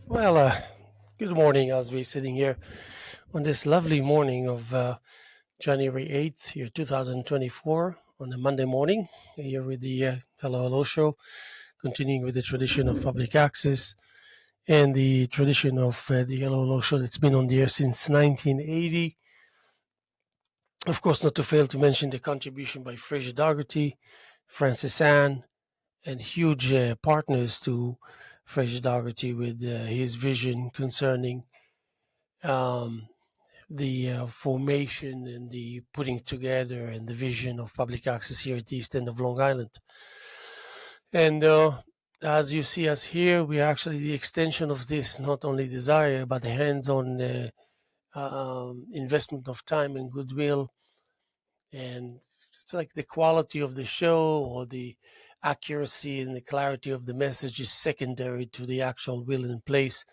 Well, good morning as we're sitting here on this lovely morning of January 8th, year 2024, on a Monday morning, here with the Hello Hello show, continuing with the tradition of public access and the tradition of the Hello Hello show that's been on the air since 1980. Of course, not to fail to mention the contribution by Fraser Dougherty, Francis Ann, and huge partners to Fraser Dougherty with his vision concerning um, the formation and the putting together and the vision of public access here at the east end of Long Island. And as you see us here, we are actually the extension of this not only desire, but the hands on investment of time and goodwill. And it's like the quality of the show or the accuracy and the clarity of the message is secondary to the actual will in place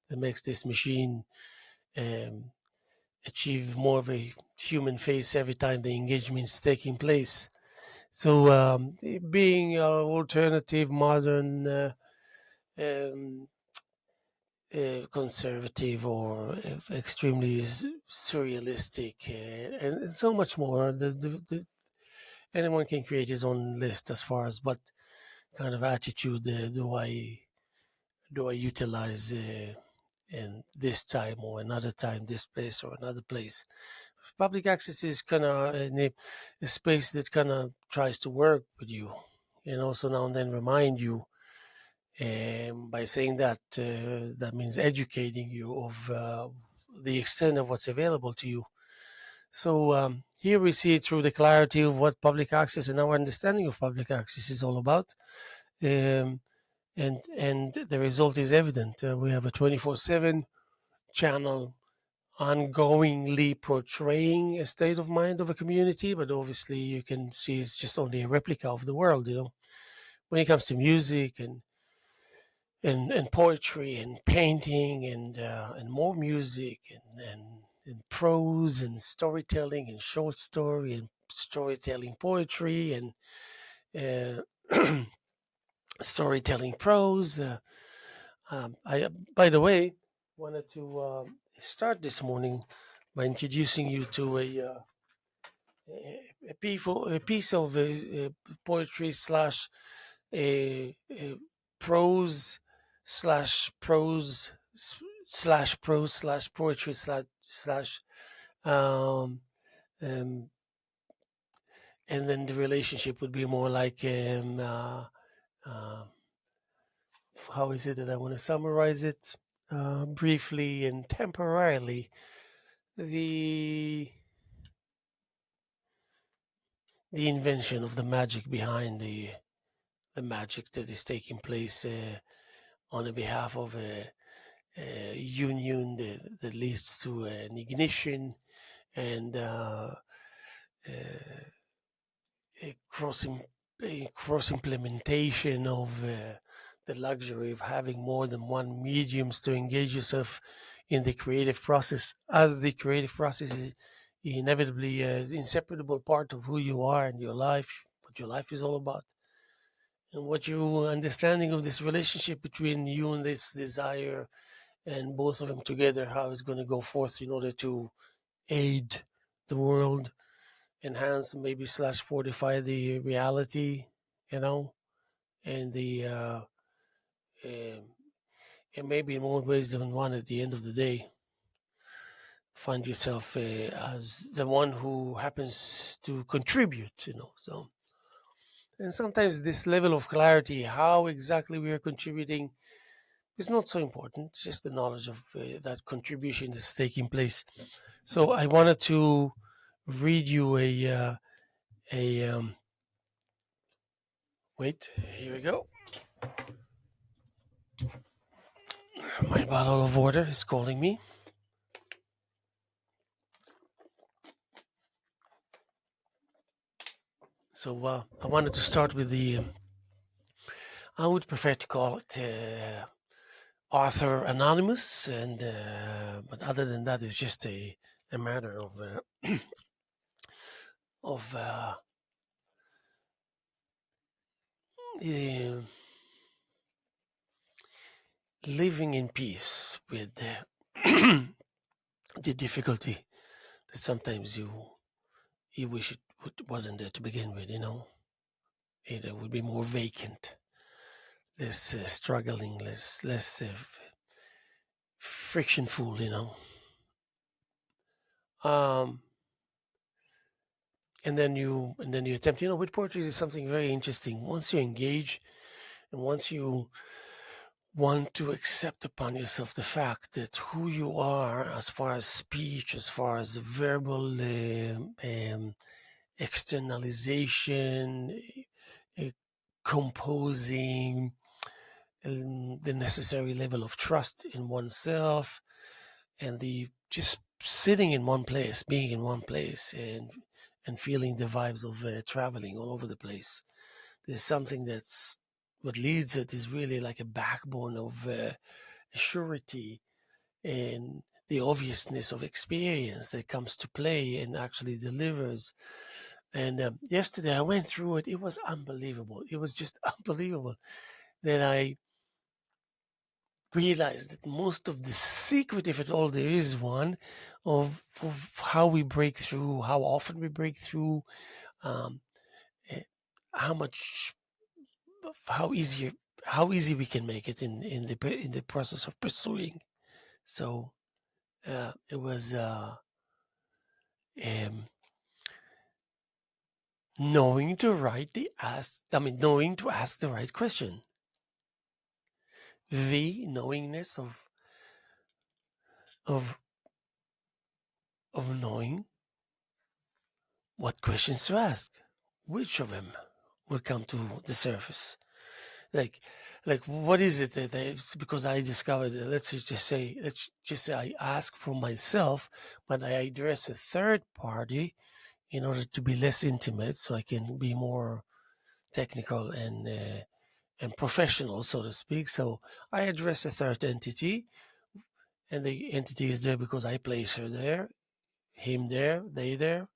that makes this machine um, achieve more of a human face every time the engagement is taking place. So, being alternative, modern, um, conservative, or extremely surrealistic, and so much more. Anyone can create his own list as far as what kind of attitude do I utilize in this time or another time, this place or another place. Public access is kind of a space that kind of tries to work with you and also now and then remind you. By saying that, that means educating you of the extent of what's available to you. So here we see it through the clarity of what public access and our understanding of public access is all about. Um, and the result is evident. We have a 24/7 channel ongoingly portraying a state of mind of a community, but obviously you can see it's just only a replica of the world. When it comes to music and poetry and painting and more music and prose and storytelling and short story and storytelling poetry and uh, storytelling prose. By the way, wanted to start this morning by introducing you to a piece of poetry slash prose slash prose slash prose slash poetry slash um, um, and then the relationship would be more like uh, how is it that I want to summarize it briefly and temporarily the the invention of the magic behind the magic that is taking place on the behalf of a union that leads to an ignition and uh, a cross implementation of the luxury of having more than one mediums to engage yourself in the creative process, as the creative process is inevitably an inseparable part of who you are and your life, what your life is all about, and what your understanding of this relationship between you and this desire and both of them together, how it's going to go forth in order to aid the world, enhance, maybe slash fortify the reality, you know, and the um, and maybe in more ways than one. At the end of the day, find yourself as the one who happens to contribute, So, and sometimes this level of clarity, how exactly we are contributing, is not so important. Just the knowledge of that contribution that's taking place. So, I wanted to read you a wait. Here we go. My bottle of water is calling me. So I wanted to start with I would prefer to call it Author Anonymous, and but other than that, it's just a matter of uh, living in peace with the difficulty that sometimes you wish it wasn't there to begin with. It would be more vacant, less struggling, less frictionful. Um, and then you attempt. With poetry is something very interesting. Once you engage, and once you want to accept upon yourself the fact that who you are, as far as speech, as far as verbal externalization, uh, composing, the necessary level of trust in oneself, and the just sitting in one place, being in one place, and feeling the vibes of traveling all over the place. There's something that's what leads it is really like a backbone of surety and the obviousness of experience that comes to play and actually delivers. And yesterday I went through it. It was unbelievable. It was just unbelievable that I realized that most of the secret, if at all there is one, of how we break through, how often we break through, um, eh, how much, how easy, how easy we can make it in the process of pursuing. So it was um, knowing to ask the right question, the knowingness of of knowing what questions to ask, which of them will come to the surface. Like, what is it that it's because I discovered? Let's just say I ask for myself, but I address a third party in order to be less intimate, so I can be more technical and professional, so to speak. So I address a third entity, and the entity is there because I place her there, him there, they there,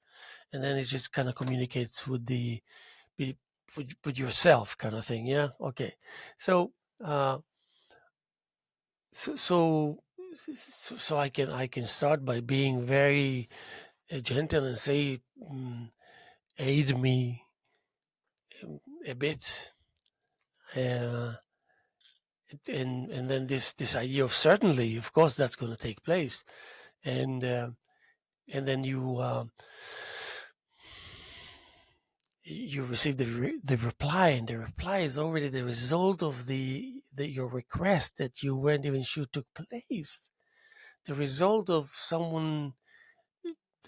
and then it just kind of communicates with be with yourself, kind of thing. Yeah. Okay. So uh, so so so I can start by being very gentle and say, aid me a bit. Uh, and then this idea of certainly, of course, that's going to take place, and then you receive the reply, and the reply is already the result of your request that you weren't even sure took place, the result of someone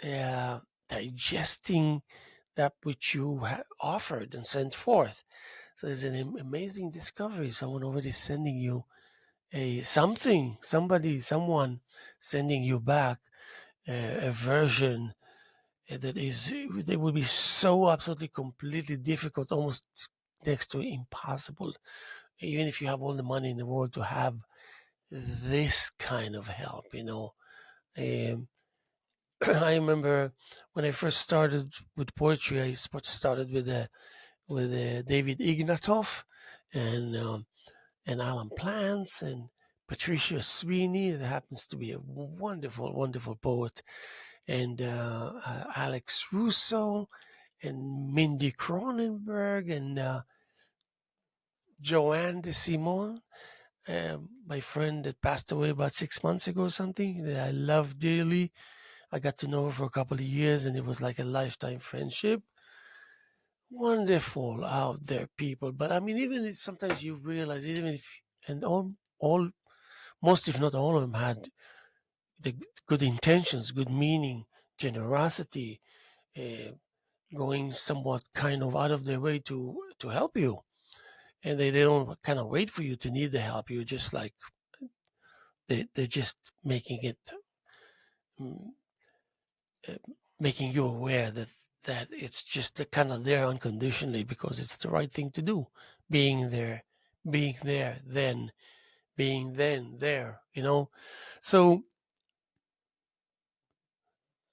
uh, digesting that which you offered and sent forth. So there's an amazing discovery. Someone already sending you someone sending you back a version that would be so absolutely completely difficult, almost next to impossible, even if you have all the money in the world to have this kind of help. Um, I remember when I first started with poetry, I started with David Ignatov and Alan Plants and Patricia Sweeney, that happens to be a wonderful, wonderful poet, and Alex Russo and Mindy Cronenberg and Joanne de Simon, my friend that passed away about 6 months ago or something, that I love dearly. I got to know her for a couple of years, and it was like a lifetime friendship. Wonderful out there, people. But I mean, even if sometimes you realize, even if, and all, most if not all of them had the good intentions, good meaning, generosity, uh, going somewhat kind of out of their way to help you, and they don't kind of wait for you to need the help. You just like they're just mm, uh, making you aware that it's just the kind of there unconditionally because it's the right thing to do. Being there, then being there. So,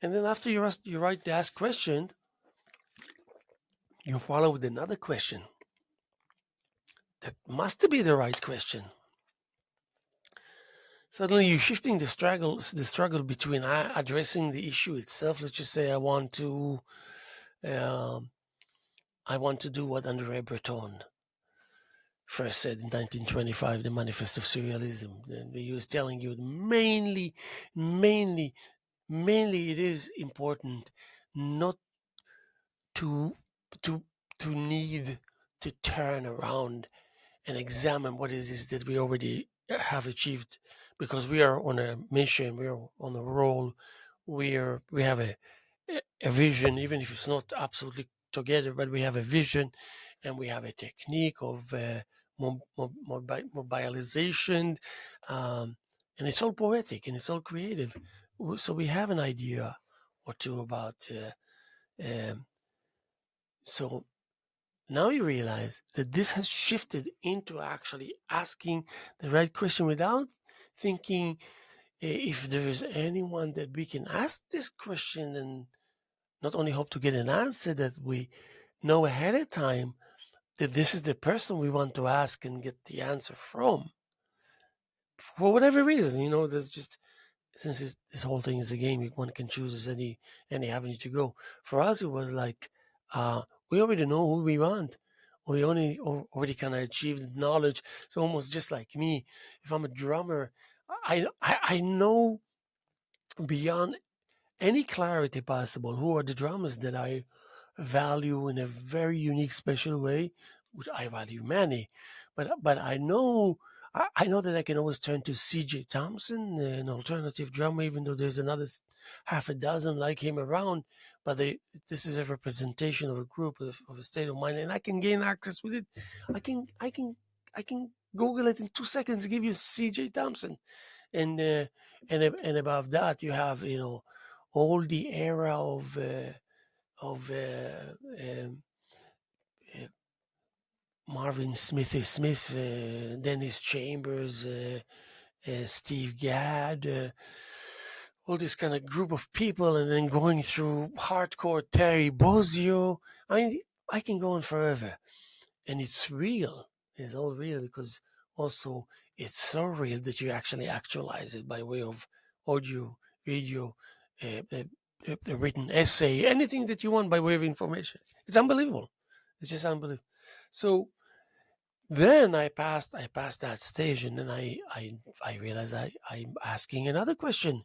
and then after you write the ask question, you follow with another question that must be the right question. suddenly you're shifting the struggle between addressing the issue itself. Let's just say um, I want to do what André Breton first said in 1925, the Manifest of Surrealism. And he was telling you mainly, mainly, it is important not to to to need to turn around and examine what it is that we already have achieved, because we are on a mission, we are on a roll, we have a vision, even if it's not absolutely together, but we have a vision and we have a technique of mobilization, and it's all poetic and it's all creative. So we have an idea or two about. Um, so now you realize that this has shifted into actually asking the right question without thinking if there is anyone that we can ask this question and not only hope to get an answer that we know ahead of time that this is the person we want to ask and get the answer from. For whatever reason, there's just, since this whole thing is a game, one can choose any avenue to go. For us, it was like we already know who we want. We already kind of achieved knowledge. It's almost just like me. If I'm a drummer, I know beyond any clarity possible who are the drummers that I value in a very unique, special way, which I value many, but I know that I can always turn to C.J. Thompson, an alternative drummer, even though there's another half a dozen like him around. But this is a representation of a group of a state of mind, and I can gain access with it. I can Google it in 2 seconds, give you C.J. Thompson, and above that you have all the era of uh, Marvin Smith, Dennis Chambers, Steve Gadd, all this kind of group of people, and then going through hardcore Terry Bozzio. I mean, I can go on forever, and it's real. It's all real because also it's so real that you actually actualize it by way of audio, video, a written essay, anything that you want by way of information. It's unbelievable. It's just unbelievable. So then I passed that stage, and then I realized I'm asking another question,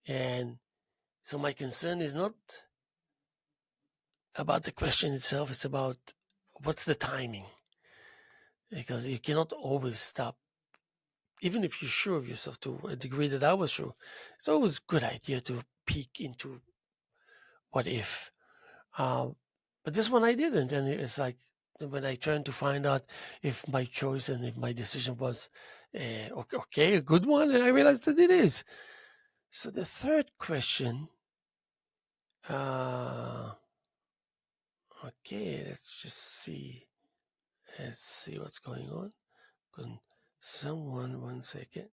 and so my concern is not about the question itself; it's about what's the timing, because you cannot always stop, even if you're sure of yourself to a degree that I was sure. It's always a good idea to peek into what if. Um, but this one I didn't, and it's like when I turned to find out if my choice and if my decision was okay, a good one, and I realized that it is. So the third question, uh, okay, let's just see. Let's see what's going on. Can someone, 1 second.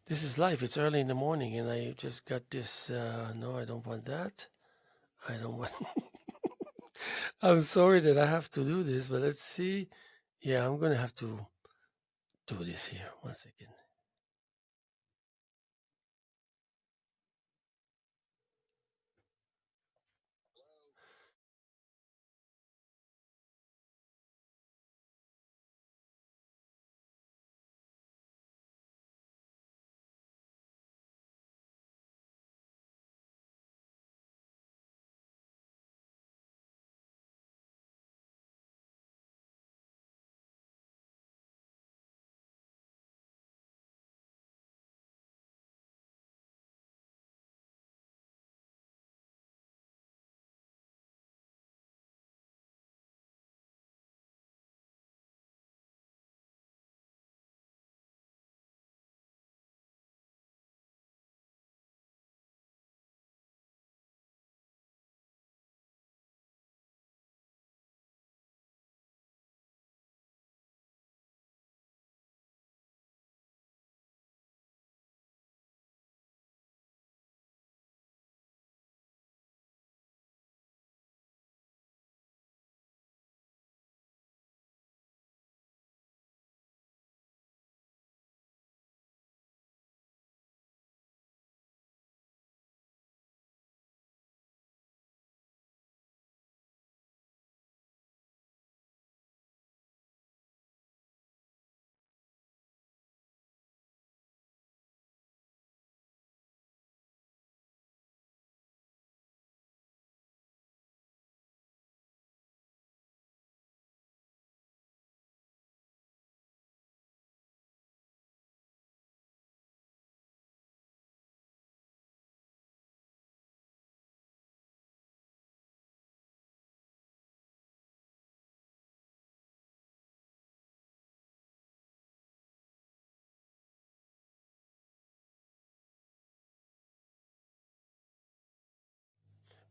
This is life. It's early in the morning, and I just got this. No, I don't want that. I don't want. I'm sorry that I have to do this, but let's see. Yeah, I'm gonna have to do this here. 1 second.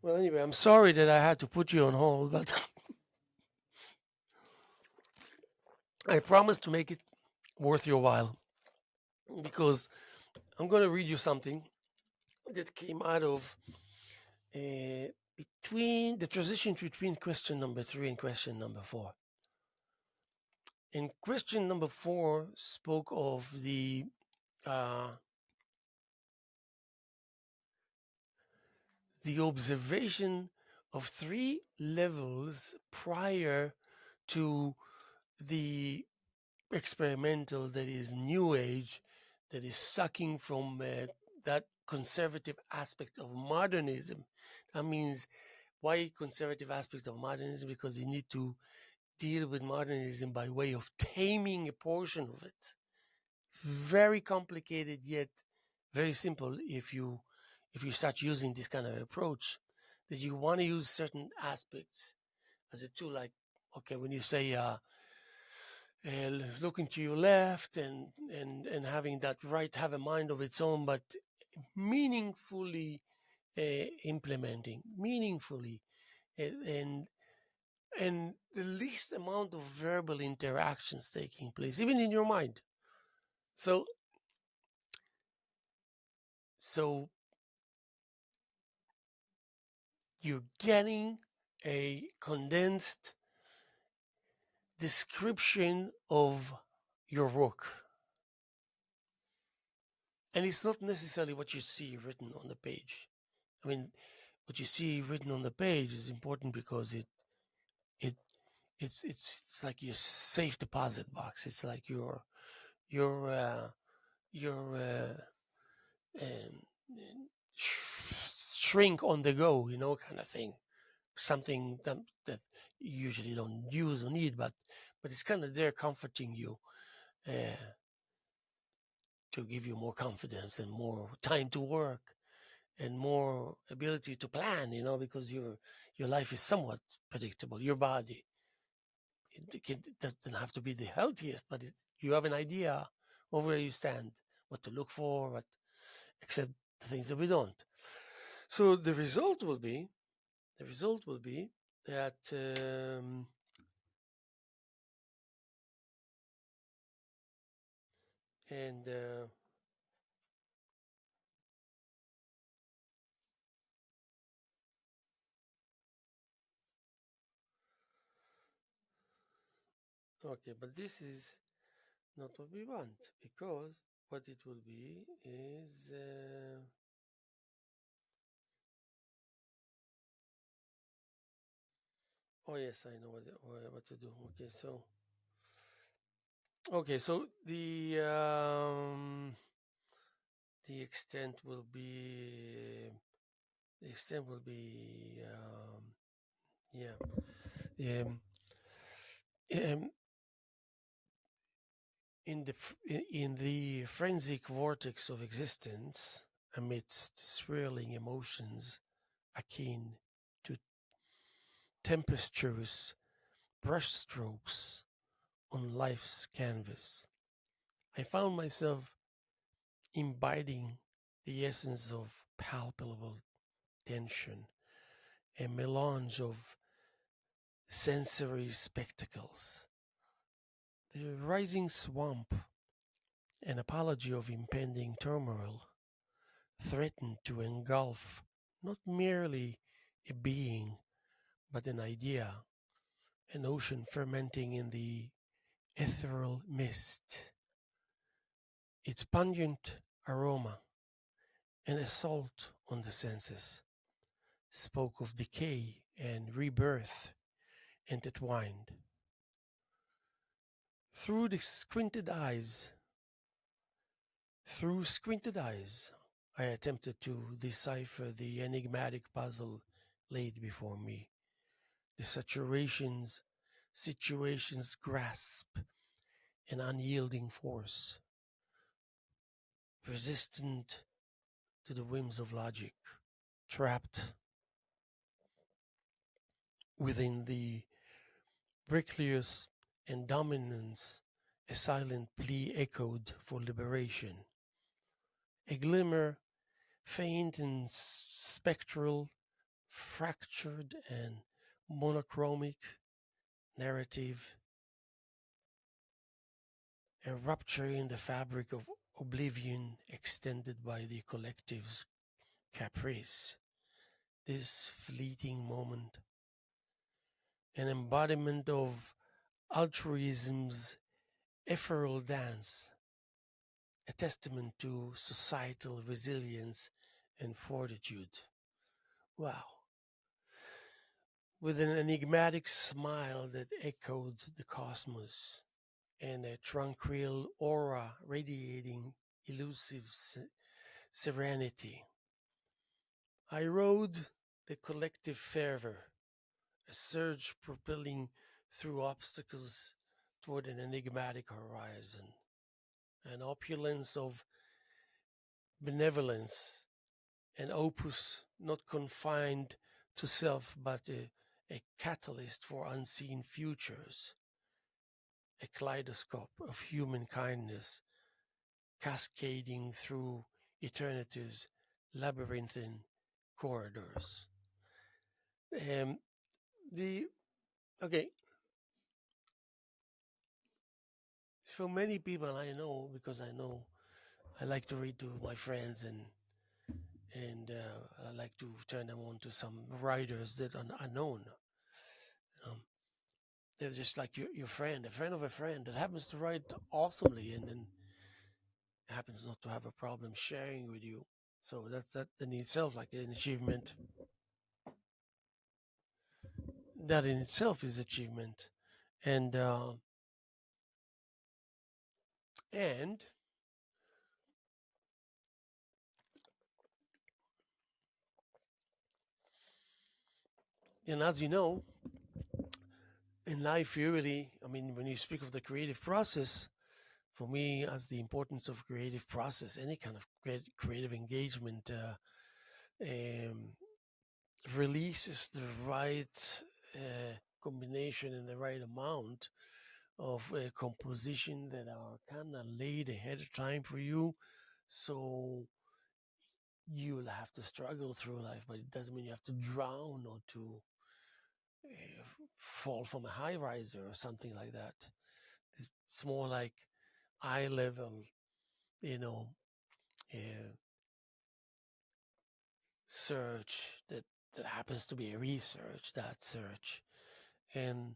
Well, anyway, I'm sorry that I had to put you on hold, but I promise to make it worth your while because I'm going to read you something that came out of between the transition between question number 3 and question number 4. And question number 4 spoke of uh, the observation of 3 levels prior to the experimental, that is new age, that is sucking from that conservative aspect of modernism. That means, why conservative aspect of modernism? Because you need to deal with modernism by way of taming a portion of it. Very complicated, yet very simple if you start using this kind of approach, that you want to use certain aspects as a tool. Like, okay, when you say looking to your left and having that right have a mind of its own, but meaningfully implementing, meaningfully, and and the least amount of verbal interactions taking place, even in your mind. So you're getting a condensed description of your work. And it's not necessarily what you see written on the page. I mean, what you see written on the page is important because it it's like your safe deposit box. It's like your um, shrink on the go, kind of thing. Something that you usually don't use or need, but it's kind of there comforting you, uh, to give you more confidence and more time to work and more ability to plan, because your life is somewhat predictable. Your body, it doesn't have to be the healthiest, but you have an idea of where you stand, what to look for, except the things that we don't. So the result will be that and okay, but this is not what we want, because what it will be is oh yes, I know what to do. Okay, so the extent will be yeah, um, um, in the frenzic vortex of existence, amidst swirling emotions akin to tempestuous brushstrokes on life's canvas, I found myself imbibing the essence of palpable tension, a melange of sensory spectacles. The rising swamp, an apology of impending turmoil, threatened to engulf not merely a being, but an idea, an ocean fermenting in the ethereal mist. Its pungent aroma, an assault on the senses, spoke of decay and rebirth intertwined. Through the squinted eyes, through squinted eyes, I attempted to decipher the enigmatic puzzle laid before me. The situation's grasp, an unyielding force, resistant to the whims of logic, trapped within the bricklayers and dominance, a silent plea echoed for liberation. A glimmer, faint and spectral, fractured and monochromic narrative, a rupture in the fabric of oblivion extended by the collective's caprice. This fleeting moment, an embodiment of altruism's ephemeral dance, a testament to societal resilience and fortitude. Wow. With an enigmatic smile that echoed the cosmos, and a tranquil aura radiating elusive serenity, I rode the collective fervor, a surge propelling through obstacles toward an enigmatic horizon, an opulence of benevolence, an opus not confined to self but a catalyst for unseen futures, a kaleidoscope of human kindness cascading through eternity's labyrinthine corridors. Um, the okay, for many people I know, because I like to read to my friends, and I like to turn them on to some writers that are unknown. Um, they're just like your friend, a friend of a friend that happens to write awesomely, and happens not to have a problem sharing with you. So that's that in itself like an achievement. That in itself is achievement, and uh, and and as you know, in life, you really, I mean, when you speak of the creative process, for me, as the importance of creative process, any kind of creative engagement um, releases the right combination and the right amount of composition that are kind of laid ahead of time for you. So you'll have to struggle through life, but it doesn't mean you have to drown or to fall from a high riser or something like that. It's more like eye level, you know, uh, search that happens to be a research, that search. And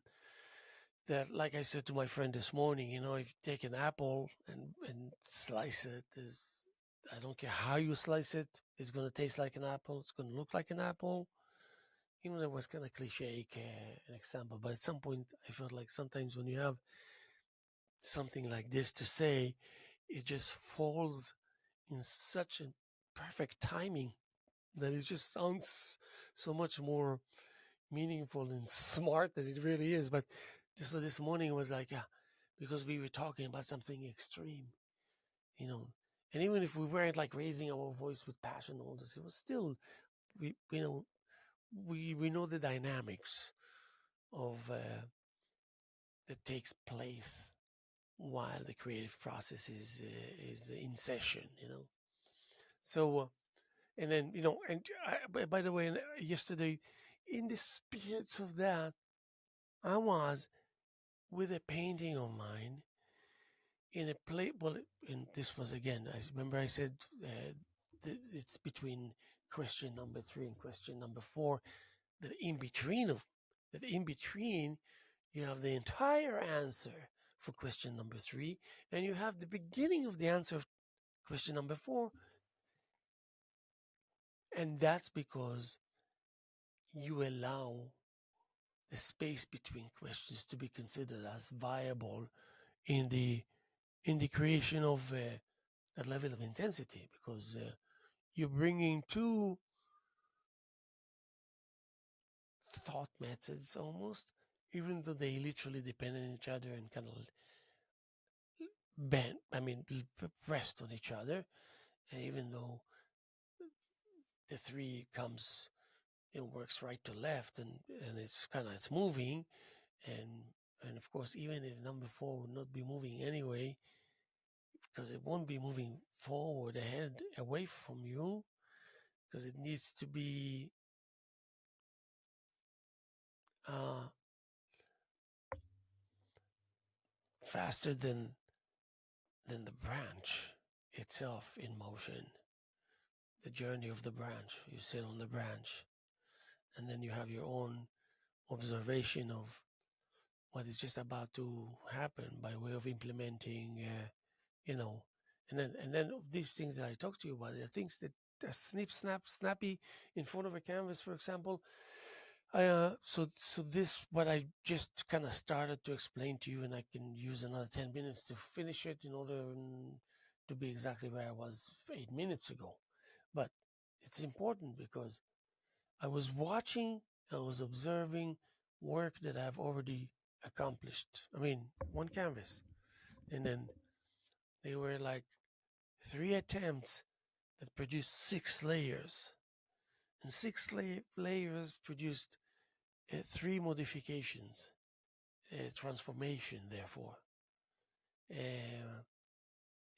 that, like I said to my friend this morning, you know, if you take an apple and slice it, is I don't care how you slice it, it's going to taste like an apple, it's going to look like an apple. Even though it was kind of cliche, an example, but at some point I felt like sometimes when you have something like this to say, it just falls in such a perfect timing that it just sounds so much more meaningful and smart than it really is. But so this morning was like, because we were talking about something extreme, you know, and even if we weren't like raising our voice with passion, all this, it was still we know the dynamics of that takes place while the creative process is in session, you know. So and then and by the way, yesterday, in the spirits of that, I was with a painting of mine in a play. Well, and this was again. I remember I said it's between question number 3 and question number 4. That in between of that in between, you have the entire answer for question number 3, and you have the beginning of the answer of question number 4, and that's because you allow the space between questions to be considered as viable in the creation of that level of intensity, because you're bringing two thought methods almost, even though they literally depend on each other and kind of bend, I mean, rest on each other, even though the 3 comes and works right to left, and it's moving, and of course, even if number 4 would not be moving anyway, because it won't be moving forward ahead away from you, because it needs to be uh, faster than the branch itself in motion. The journey of the branch. You sit on the branch, and then you have your own observation of what is just about to happen by way of implementing, you know, and then these things that I talked to you about, the things that snip, snap, snappy in front of a canvas, for example. So this what I just kind of started to explain to you, and I can use another 10 minutes to finish it in order to be exactly where I was 8 minutes ago. But it's important because I was watching, I was observing work that I've already accomplished. I mean, one canvas, and then they were like 3 attempts that produced 6 layers, and 6 layers produced 3 modifications, transformation, therefore, uh,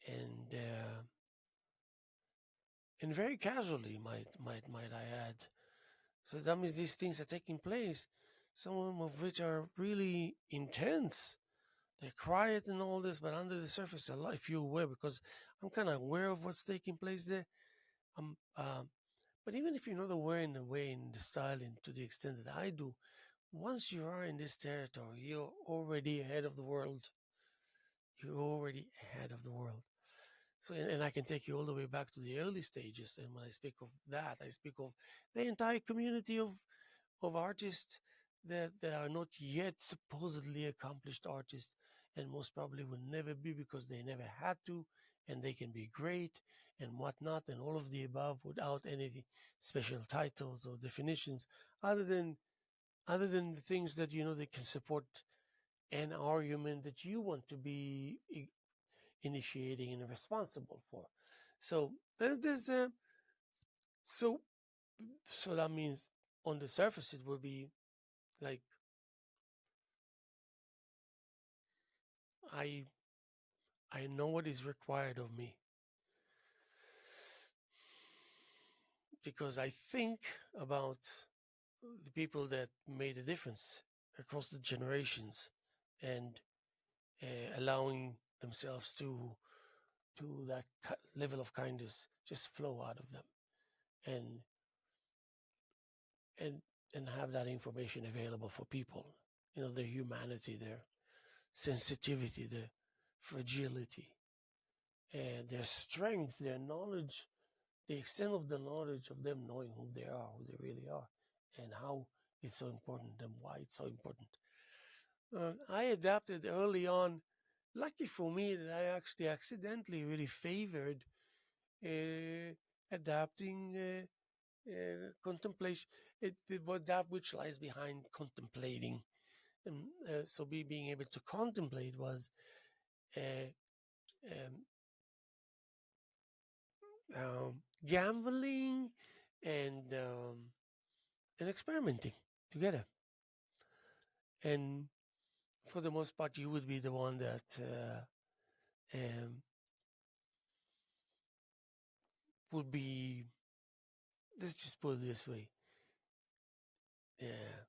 and uh, and very casually, might I add. So that means these things are taking place, some of which are really intense. They're quiet and all this, but under the surface, a lot. If you're aware, because I'm kind of aware of what's taking place there. I'm, but even if you're not aware in the way, in the style, and to the extent that I do, once you are in this territory, you're already ahead of the world. You're already ahead of the world. So, and I can take you all the way back to the early stages. And when I speak of that, I speak of the entire community of artists that are not yet supposedly accomplished artists, and most probably will never be because they never had to, and they can be great and whatnot, and all of the above without any special titles or definitions, other than the things that they can support an argument that you want to be initiating and responsible for. So there's a so so that means on the surface it will be like I I know what is required of me because I think about the people that made a difference across the generations and allowing themselves to that level of kindness just flow out of them and and and have that information available for people, their humanity, their sensitivity, their fragility, and their strength, their knowledge, the extent of the knowledge of them knowing who they are, who they really are, and how it's so important and why it's so important. I adapted early on. Lucky for me that I actually accidentally really favored uh, adapting contemplation, what that which lies behind contemplating. And so being able to contemplate was uh, um, gambling and experimenting together. And for the most part, you would be the one that would be. Let's just put it this way: uh,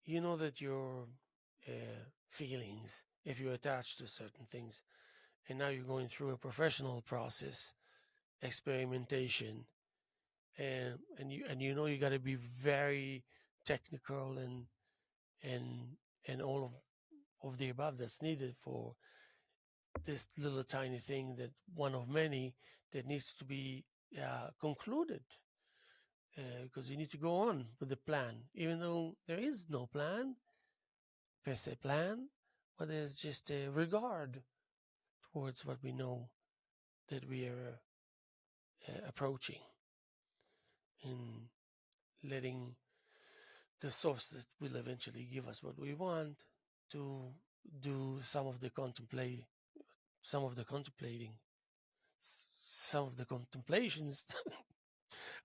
you know that your feelings, if you're attached to certain things, and now you're going through a professional process, experimentation, and you know you got to be very technical and and all of the above that's needed for this little tiny thing, that one of many that needs to be concluded, because you need to go on with the plan, even though there is no plan per se plan, but there's just a regard towards what we know that we are approaching, and letting the source that will eventually give us what we want to do some of the contemplating, some of the contemplations.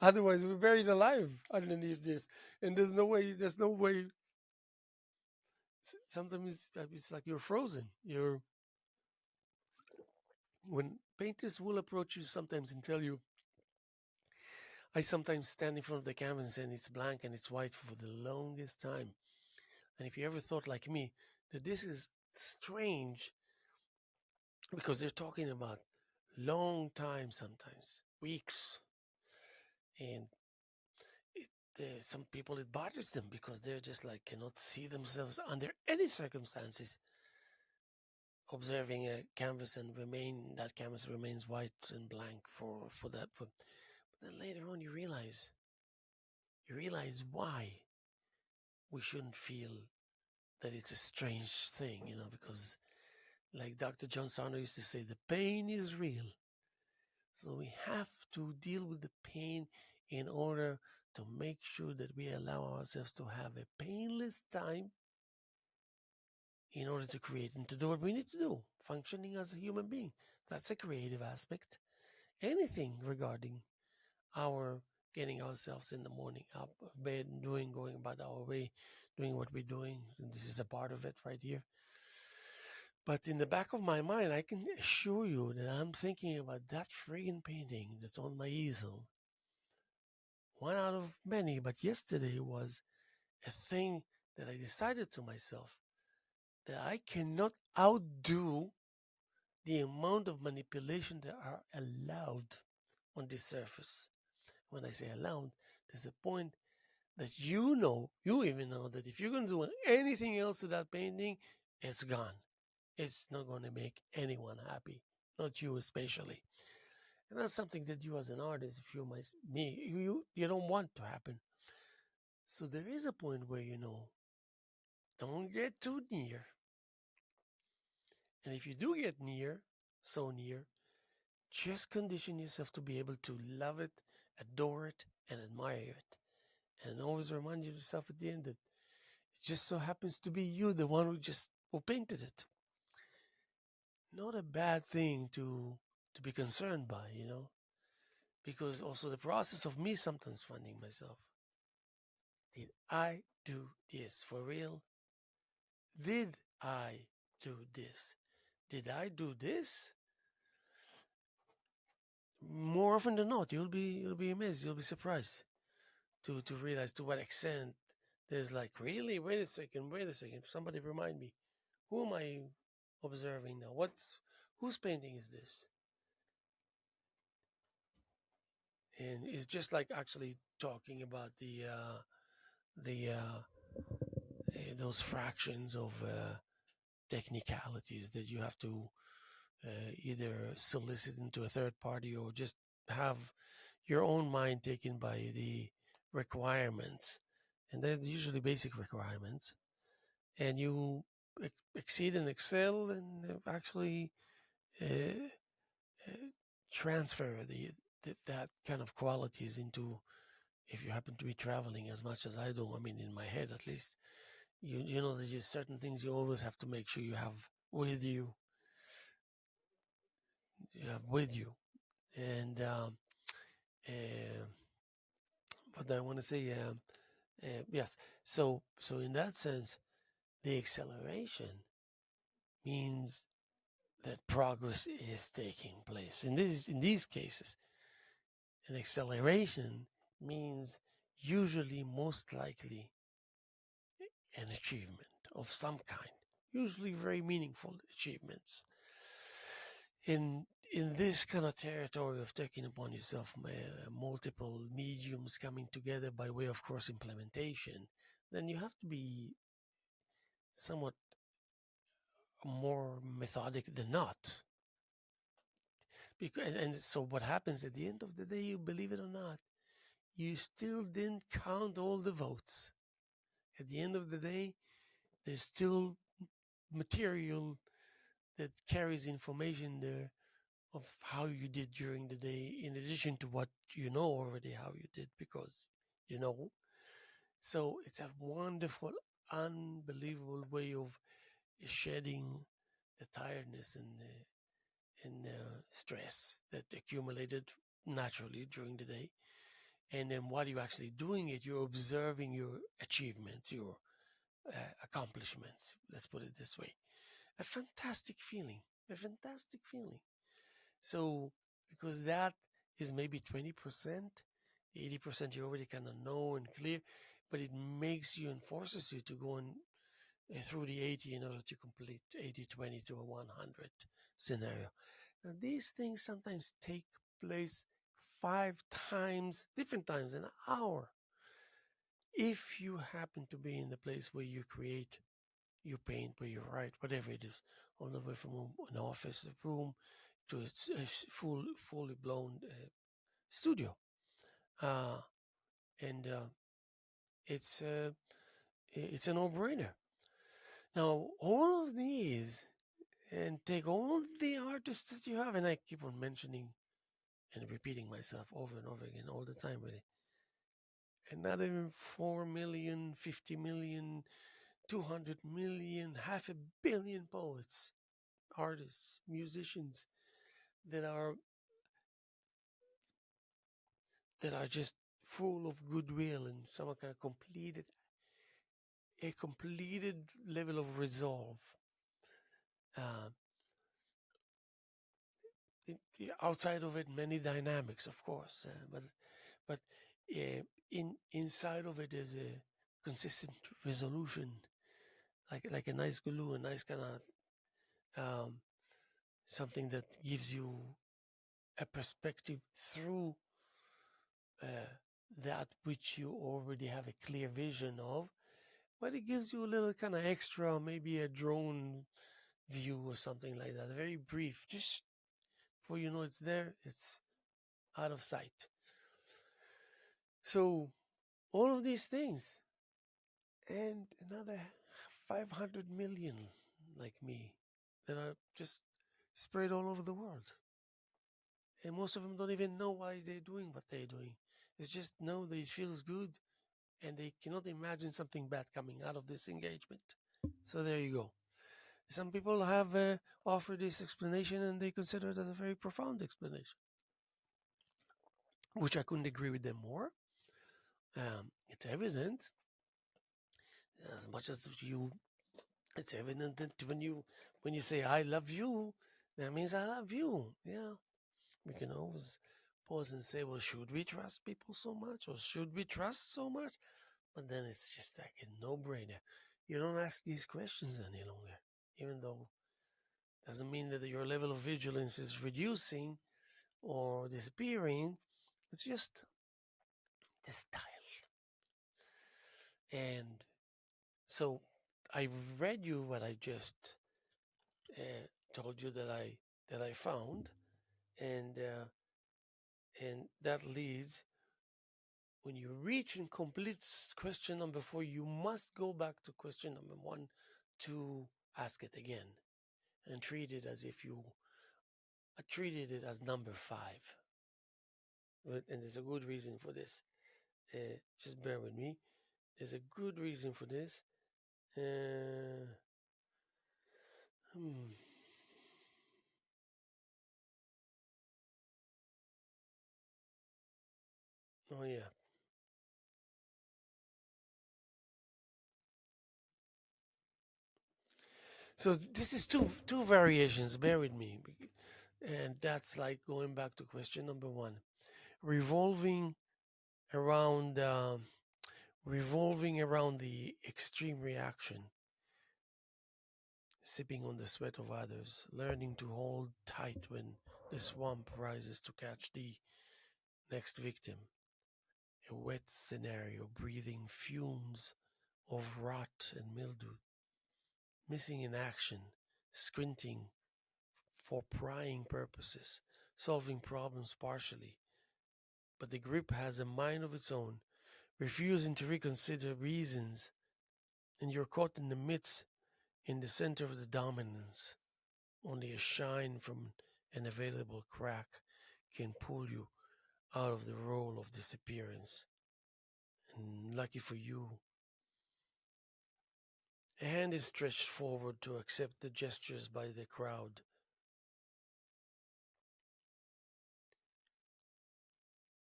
Otherwise, we're buried alive underneath this, and there's no way. There's no way. Sometimes it's like you're frozen. You're When painters will approach you sometimes and tell you, I sometimes stand in front of the canvas and it's blank and it's white for the longest time. And if you ever thought like me that this is strange because they're talking about long time, sometimes weeks, and some people it bothers them because they're just like cannot see themselves under any circumstances observing a canvas and remain that canvas remains white and blank for that. But then later on, you realize why we shouldn't feel that it's a strange thing, because like Dr. John Sarno used to say, the pain is real. So we have to deal with the pain in order to make sure that we allow ourselves to have a painless time in order to create and to do what we need to do, functioning as a human being. That's a creative aspect. Anything regarding our getting ourselves in the morning up of bed and going about our way, doing what we're doing. And this is a part of it right here. But in the back of my mind, I can assure you that I'm thinking about that friggin' painting that's on my easel. One out of many, but yesterday was a thing that I decided to myself that I cannot outdo the amount of manipulation that are allowed on this surface. When I say allowed, there's a point that you even know that if you're going to do anything else to that painting, it's gone. It's not going to make anyone happy, not you especially. And that's something that you as an artist, if you're me, you don't want to happen. So there is a point where don't get too near. And if you do get near, so near, just condition yourself to be able to love it, adore it, and admire it. And always remind yourself at the end that it just so happens to be you, the one who painted it. Not a bad thing to be concerned by, because also the process of me sometimes finding myself. Did I do this for real? Did I do this? Did I do this? More often than not, you'll be amazed, you'll be surprised to realize to what extent there's like, really, wait a second, somebody remind me, who am I observing now? Whose painting is this? And it's just like actually talking about the those fractions of technicalities that you have to either solicit into a third party or just have your own mind taken by the requirements, and they're usually basic requirements, and you exceed and excel and actually uh, uh, transfer that kind of qualities into, if you happen to be traveling as much as I do, I mean, in my head at least, you know that there's certain things you always have to make sure with you, you have with you. And uh, what I want to say, yes. So in that sense, the acceleration means that progress is taking place. In these cases, an acceleration means usually most likely an achievement of some kind, usually very meaningful achievements. In this kind of territory of taking upon yourself multiple mediums coming together by way of course implementation, then you have to be somewhat more methodic than not. And so what happens at the end of the day, you believe it or not, you still didn't count all the votes. At the end of the day, there's still material that carries information there of how you did during the day, in addition to what you know already how you did, because you know. So it's a wonderful, unbelievable way of shedding the tiredness and stress that accumulated naturally during the day. And then while you're actually doing it, you're observing your achievements, your accomplishments. Let's put it this way. A fantastic feeling, a fantastic feeling. So, because that is maybe 20%, 80% you already kind of know and clear, but it makes you and forces you to go and through the 80 in order to complete 80-20 to a 100 scenario. Now, these things sometimes take place 5 times, different times an hour. If you happen to be in the place where you create, you paint, where you write, whatever it is, all the way from an office room to a fully blown studio, uh, and it's a no-brainer. Now, all of these, and take all the artists that you have, and I keep on mentioning and repeating myself over and over again all the time, really. And not even 4 million, 50 million, 200 million, half a billion poets, artists, musicians that are just full of goodwill and some kind of completed level of resolve. Uh, Outside of it, many dynamics, of course, but inside of it is a consistent resolution, like a nice glue, a nice kind of something that gives you a perspective through that which you already have a clear vision of, but it gives you a little kind of extra, maybe a drone view or something like that, very brief, just before you know it's there, it's out of sight. So all of these things, and another 500 million like me that are just spread all over the world. And most of them don't even know why they're doing what they're doing. It's just know that it feels good and they cannot imagine something bad coming out of this engagement. So there you go. Some people have offered this explanation and they consider it as a very profound explanation, which I couldn't agree with them more. It's evident, as much as it's evident that when you say I love you, that means I love you. Yeah, we can always pause and say, well, should we trust people so much, or should we trust so much? But then it's just like a no-brainer. You don't ask these questions any longer, even though it doesn't mean that your level of vigilance is reducing or disappearing. It's just the style. And so I read you what I just told you that I found, and that leads, when you reach and complete question number 4, you must go back to question number 1 to ask it again and treat it as if you treated it as number 5. And there's a good reason for this. Just bear with me. There's a good reason for this. Hmm. Oh yeah. So this is two variations. Bear with me, and that's like going back to question number 1, revolving around the extreme reaction, sipping on the sweat of others, learning to hold tight when the swamp rises to catch the next victim. A wet scenario, breathing fumes of rot and mildew, missing in action, squinting for prying purposes, solving problems partially. But the grip has a mind of its own, refusing to reconsider reasons, and you're caught in the midst, in the center of the dominance. Only a shine from an available crack can pull you out of the role of disappearance. And lucky for you, a hand is stretched forward to accept the gestures by the crowd.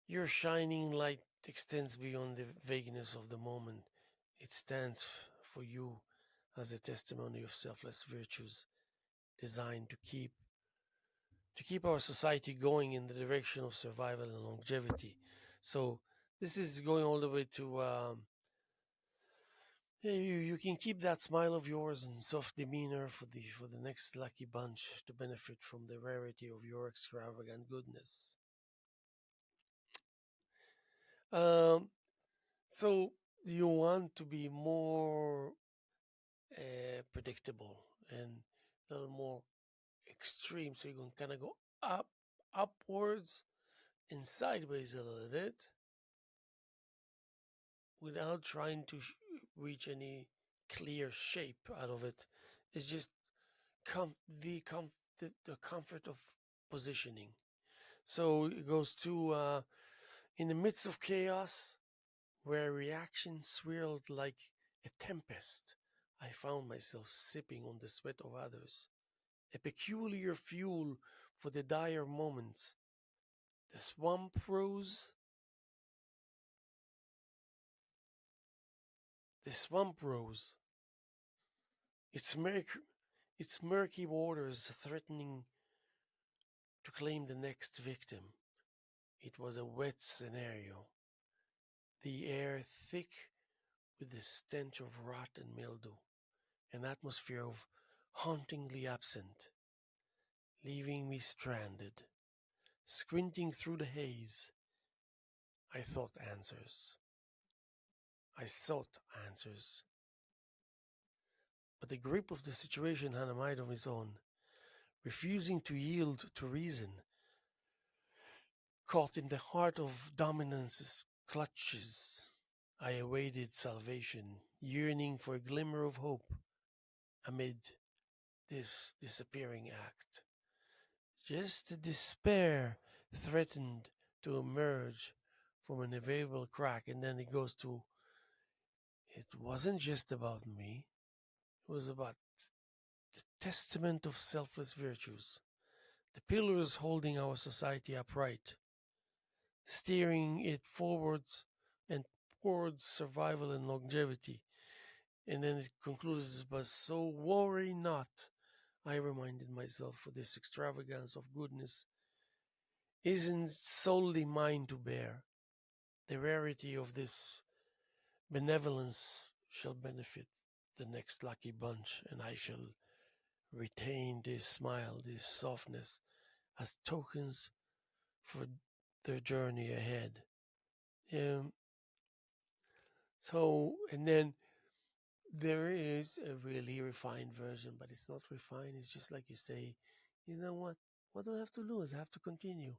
Your shining light extends beyond the vagueness of the moment. It stands for you as a testimony of selfless virtues designed to keep our society going in the direction of survival and longevity. So this is going all the way to Yeah, you can keep that smile of yours and soft demeanor for the next lucky bunch to benefit from the rarity of your extravagant goodness. Um, so you want to be more predictable and a little more extreme, so you can kind of go upwards and sideways a little bit without trying to reach any clear shape out of it. It's just the comfort of positioning. So it goes to in the midst of chaos, where reaction swirled like a tempest. I found myself sipping on the sweat of others, a peculiar fuel for the dire moments. The swamp rose, the swamp rose, its murky waters threatening to claim the next victim. It was a wet scenario, the air thick with the stench of rot and mildew, an atmosphere of hauntingly absent, leaving me stranded, squinting through the haze. I thought answers. I sought answers. But the grip of the situation had a mind of its own, refusing to yield to reason, caught in the heart of dominance's clutches. I awaited salvation, yearning for a glimmer of hope amid this disappearing act. Just the despair threatened to emerge from an available crack, and then it goes to it wasn't just about me, it was about the testament of selfless virtues, the pillars holding our society upright, steering it forwards and towards survival and longevity. And then it concludes, but so worry not. I reminded myself, for this extravagance of goodness isn't solely mine to bear. The rarity of this benevolence shall benefit the next lucky bunch, and I shall retain this smile, this softness, as tokens for their journey ahead. Um, and then there is a really refined version, but it's not refined. It's just like you say, you know what? What do I have to lose? I have to continue.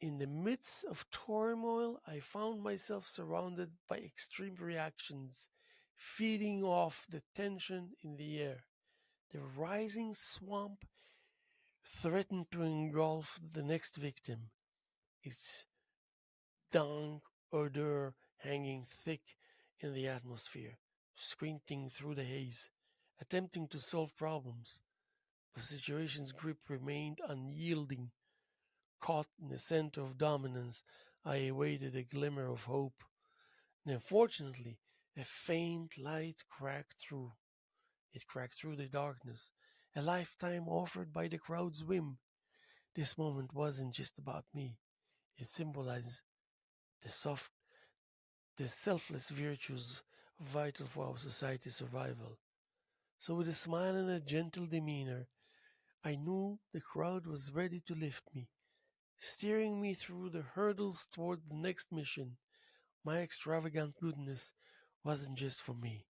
In the midst of turmoil, I found myself surrounded by extreme reactions, feeding off the tension in the air. The rising swamp threatened to engulf the next victim, its dank odor hanging thick in the atmosphere, squinting through the haze, attempting to solve problems. The situation's grip remained unyielding. Caught in the center of dominance, I awaited a glimmer of hope. And unfortunately, a faint light cracked through. It cracked through the darkness, a lifetime offered by the crowd's whim. This moment wasn't just about me. It symbolized the soft, the selfless virtues vital for our society's survival. So with a smile and a gentle demeanor, I knew the crowd was ready to lift me, steering me through the hurdles toward the next mission. My extravagant goodness wasn't just for me.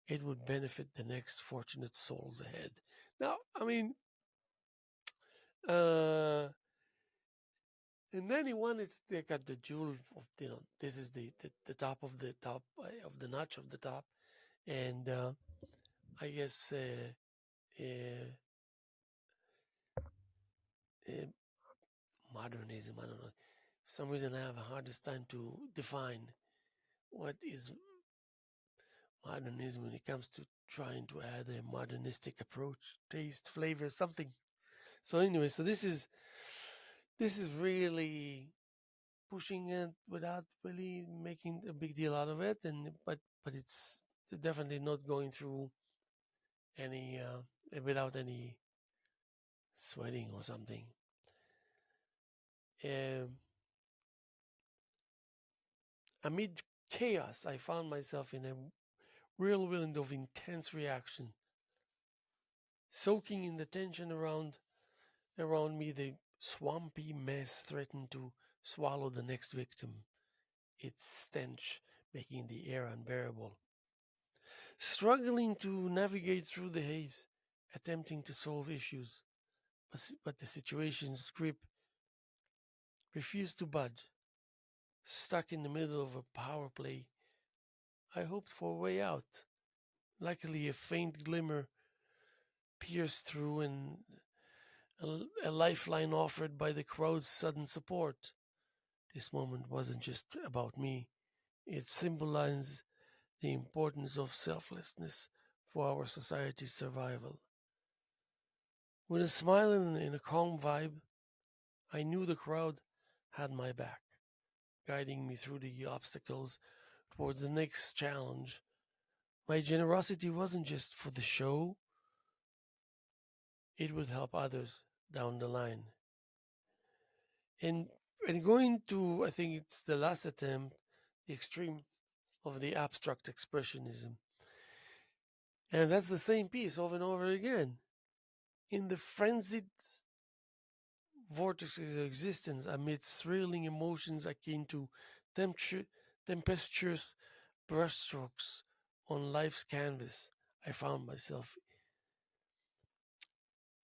It would benefit the next fortunate souls ahead. Now, I mean, uh, in anyone, it's they got the jewel of, this is the top of the notch of the top, and I guess uh, uh, modernism. I don't know. For some reason, I have a hardest time to define what is modernism when it comes to trying to add a modernistic approach, taste, flavor, something. So anyway, so this is really pushing it without really making a big deal out of it, and but it's definitely not going through any without any sweating or something. Um, Amid chaos, I found myself in a whirlwind of intense reaction. Soaking in the tension around me, the swampy mess threatened to swallow the next victim, its stench making the air unbearable. Struggling to navigate through the haze, attempting to solve issues, but the situation's grip refused to budge. Stuck in the middle of a power play, I hoped for a way out. Luckily, a faint glimmer pierced through and a lifeline offered by the crowd's sudden support. This moment wasn't just about me, it symbolized the importance of selflessness for our society's survival. With a smile and a calm vibe, I knew the crowd had my back, guiding me through the obstacles towards the next challenge. My generosity wasn't just for the show, it would help others down the line. And and going to, I think it's the last attempt, the extreme of the abstract expressionism. And that's the same piece over and over again. In the frenzied vortices of existence, amidst thrilling emotions akin to tempestuous brushstrokes on life's canvas, I found myself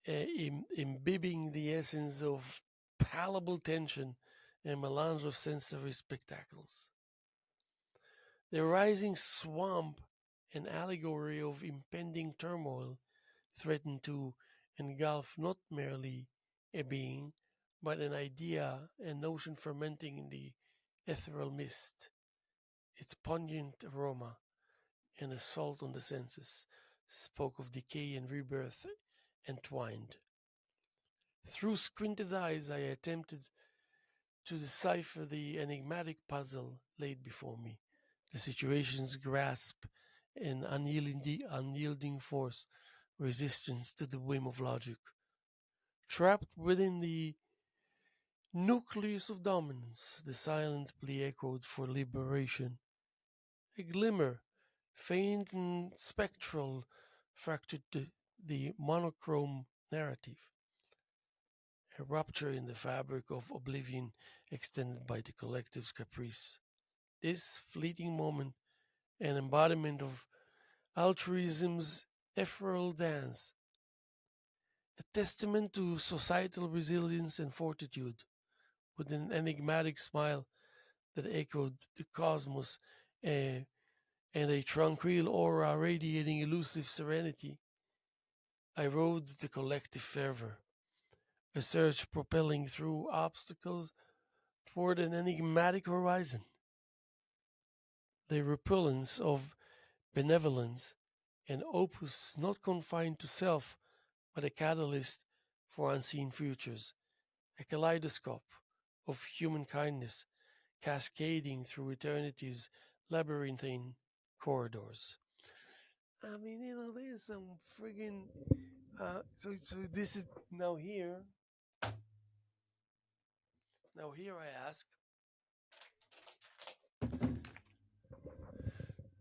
imbibing the essence of palpable tension and melange of sensory spectacles. The rising swamp, an allegory of impending turmoil, threatened to engulf not merely a being, but an idea, a notion fermenting in the ethereal mist. Its pungent aroma and assault on the senses spoke of decay and rebirth entwined. Through squinted eyes, I attempted to decipher the enigmatic puzzle laid before me. The situation's grasp and unyielding force, resistance to the whim of logic. Trapped within the nucleus of dominance, the silent plea echoed for liberation. A glimmer, faint and spectral, fractured the monochrome narrative. A rupture in the fabric of oblivion extended by the collective's caprice. This fleeting moment, an embodiment of altruism's ethereal dance, a testament to societal resilience and fortitude, with an enigmatic smile that echoed the cosmos and a tranquil aura radiating elusive serenity. I rode the collective fervor, a surge propelling through obstacles toward an enigmatic horizon. The repellence of benevolence, an opus not confined to self, but a catalyst for unseen futures, a kaleidoscope of human kindness cascading through eternity's labyrinthine corridors. I mean, there's some friggin' so this is now here. Now here I ask,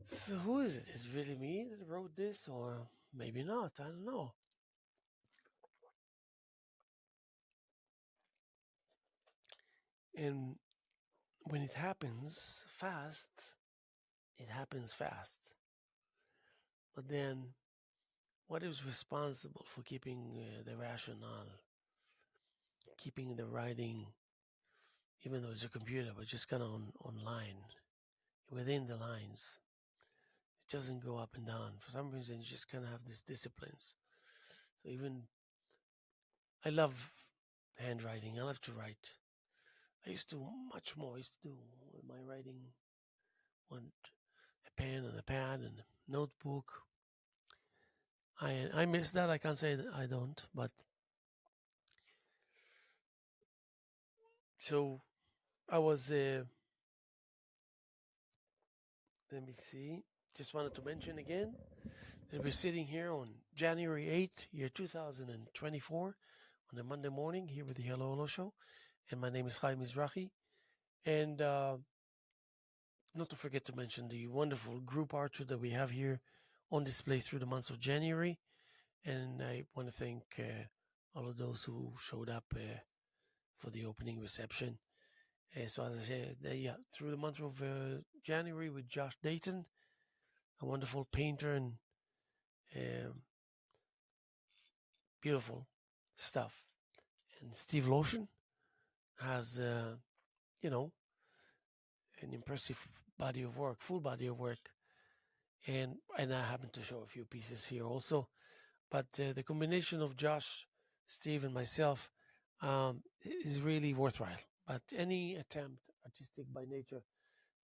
so who is it? Is it really me that wrote this, or maybe not? I don't know. And when it happens fast. But then, what is responsible for keeping the rationale, keeping the writing, even though it's a computer, but just kind of online, within the lines? It doesn't go up and down. For some reason, you just kind of have these disciplines. So even I love handwriting. I love to write. I used to much more. I used to do my writing on a pen and a pad and a notebook. I miss that. I can't say that I don't, but so I was. Let me see. Just wanted to mention again that we're sitting here on January 8th, year 2024, on a Monday morning here with the Hello Hello Show, and my name is Haim Mizrahi, and not to forget to mention the wonderful group archer that we have here on display through the month of January. And I want to thank all of those who showed up for the opening reception. So as I said, yeah, through the month of January with Josh Dayton, a wonderful painter and um, beautiful stuff. And Steve Lotion has, you know, an impressive body of work, full body of work. And I happen to show a few pieces here also. But the combination of Josh, Steve, and myself is really worthwhile. But any attempt, artistic by nature,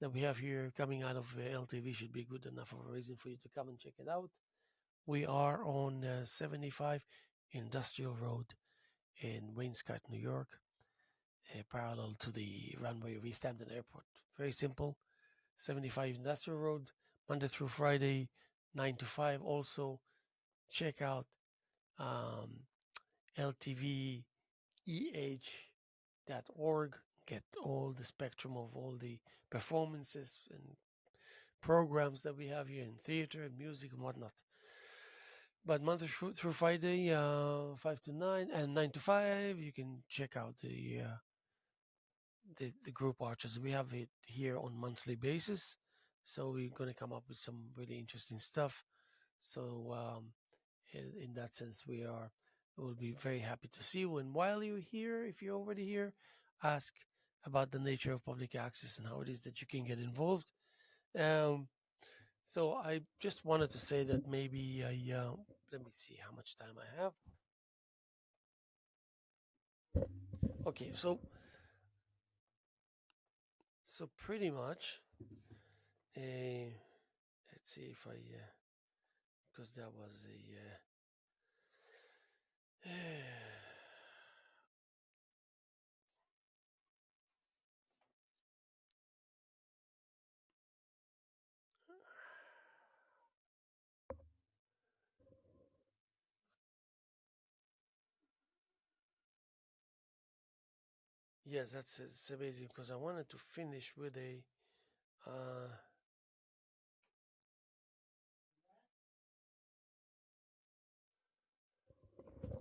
that we have here coming out of LTV should be good enough of a reason for you to come and check it out. We are on 75 Industrial Road in Waynescott, New York, parallel to the runway of East Hampton Airport. Very simple. 75 Industrial Road, Monday through Friday, 9 to 5. Also, check out LTVEH.org. Get all the spectrum of all the performances and programs that we have here in theater and music and whatnot. But Monday through Friday, 5 to 9 and 9 to 5, you can check out the group arches. We have it here on monthly basis. So we're going to come up with some really interesting stuff. So in that sense, we'll be very happy to see you. And while you're here, if you're already here, ask about the nature of public access and how it is that you can get involved. So I just wanted to say that maybe let me see how much time I have. Okay, so pretty much, let's see if I because that was a yes, it's amazing because I wanted to finish with a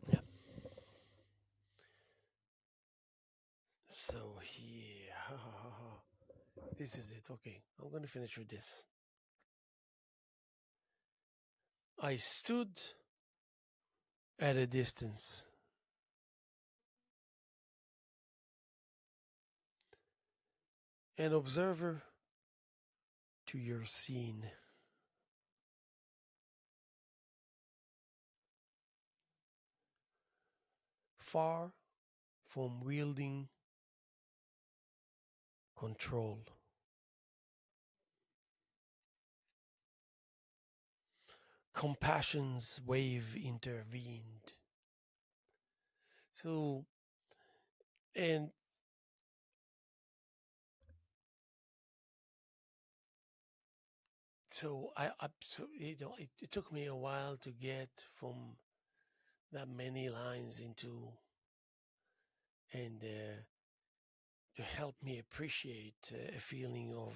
yeah. So yeah, this is it. Okay, I'm gonna finish with this. I stood at a distance, an observer to your scene. Far from wielding control. Compassion's wave intervened. So, and so it took me a while to get from that many lines into and to help me appreciate a feeling of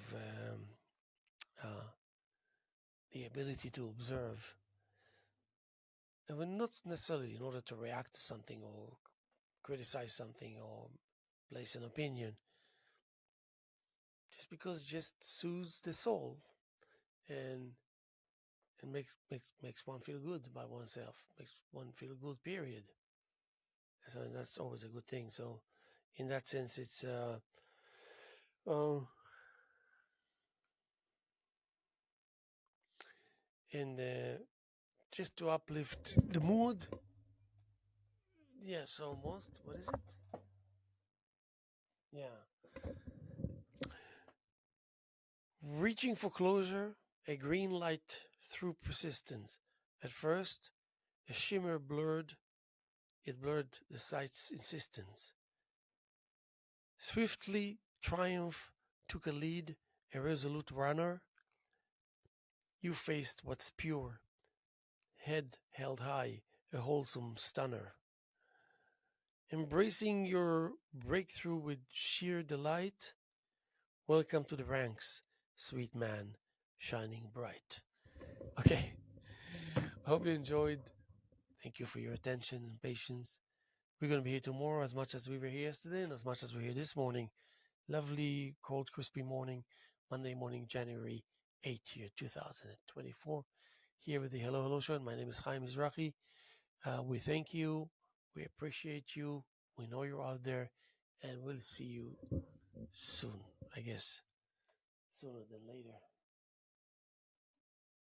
uh, the ability to observe, and not necessarily in order to react to something or criticize something or place an opinion, just because it just soothes the soul and makes one feel good by oneself, makes one feel good. Period. So that's always a good thing. So, in that sense, it's uh, and just to uplift the mood. Yes, almost. What is it? Yeah. Reaching for closure, a green light through persistence. At first, a shimmer blurred the sight's insistence. Swiftly, triumph took a lead, a resolute runner. You faced what's pure, head held high, a wholesome stunner. Embracing your breakthrough with sheer delight, welcome to the ranks. sweet man shining bright. Okay, I hope you enjoyed. Thank you for your attention and patience. We're going to be here tomorrow as much as we were here yesterday and as much as we're here this morning. Lovely, cold, crispy morning, Monday morning, January 8th, year 2024. Here with the Hello Hello Show. And my name is Haim Mizrahi. We thank you. We appreciate you. We know you're out there. And we'll see you soon, I guess. Sooner than later.